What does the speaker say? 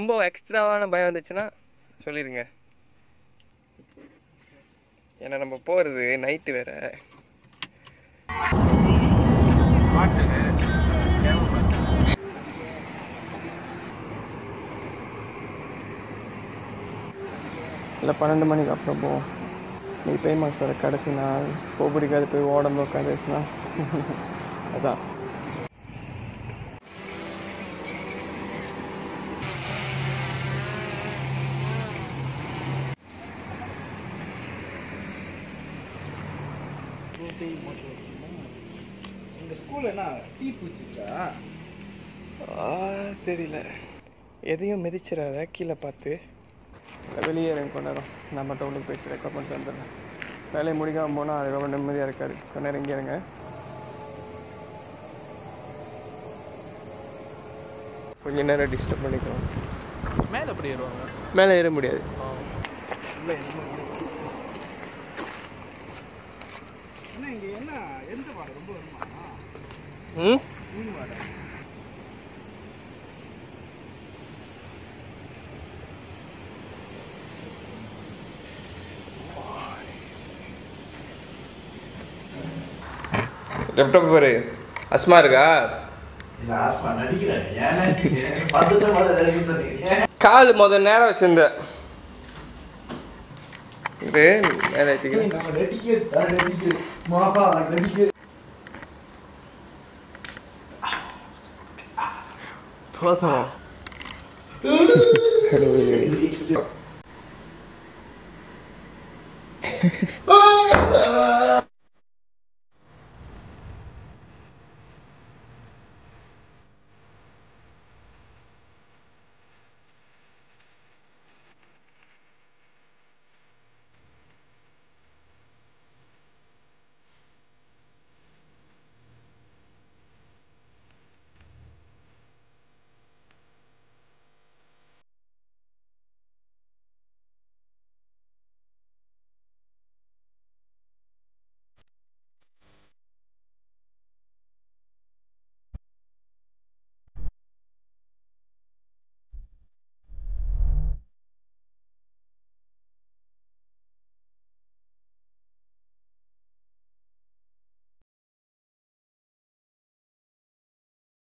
ரொம்ப எக்ஸ்ட்ராவான பயம் வந்துச்சுன்னா சொல்லிடுங்க. ஏன்னா நம்ம போகிறது நைட்டு வேற. இல்லை 12 மணிக்கு அப்புறம் போவோம். நீ பேய் மாஸ்டர் கடைசி நாள் போக பிடிக்காது, போய் உடம்பு உட்காந்துச்சுன்னா அதான். இந்த ஸ்கூல் என்ன டீ பூச்சிச்சா தெரியல. எதையும் மிதிச்சிடாத, கீழே பார்த்து. வெளியே இறங்க கொஞ்ச நேரம். நான் மட்டும் உள்ளே போயிட்டு ரெக்கார்ட் பண்ணிட்டு வந்துடுறேன். வேலையை முடிக்காமல் போனால் அதுக்கப்புறம் நிம்மதியாக இருக்காது. கொஞ்ச நேரம் இங்கே இருங்க. கொஞ்ச நேரம் டிஸ்டர்ப் பண்ணிக்கலாம். மேலே எப்படி ஏறுவாங்க? மேலே ஏற முடியாது. இங்கே என்ன எந்த வாடை ரொம்ப வருமா? மீன் வாடை. லேப்டாப் பாரு, அஸ்மா இருக்கா? கால் முதல் நேரம் வச்சிருந்த போதும்.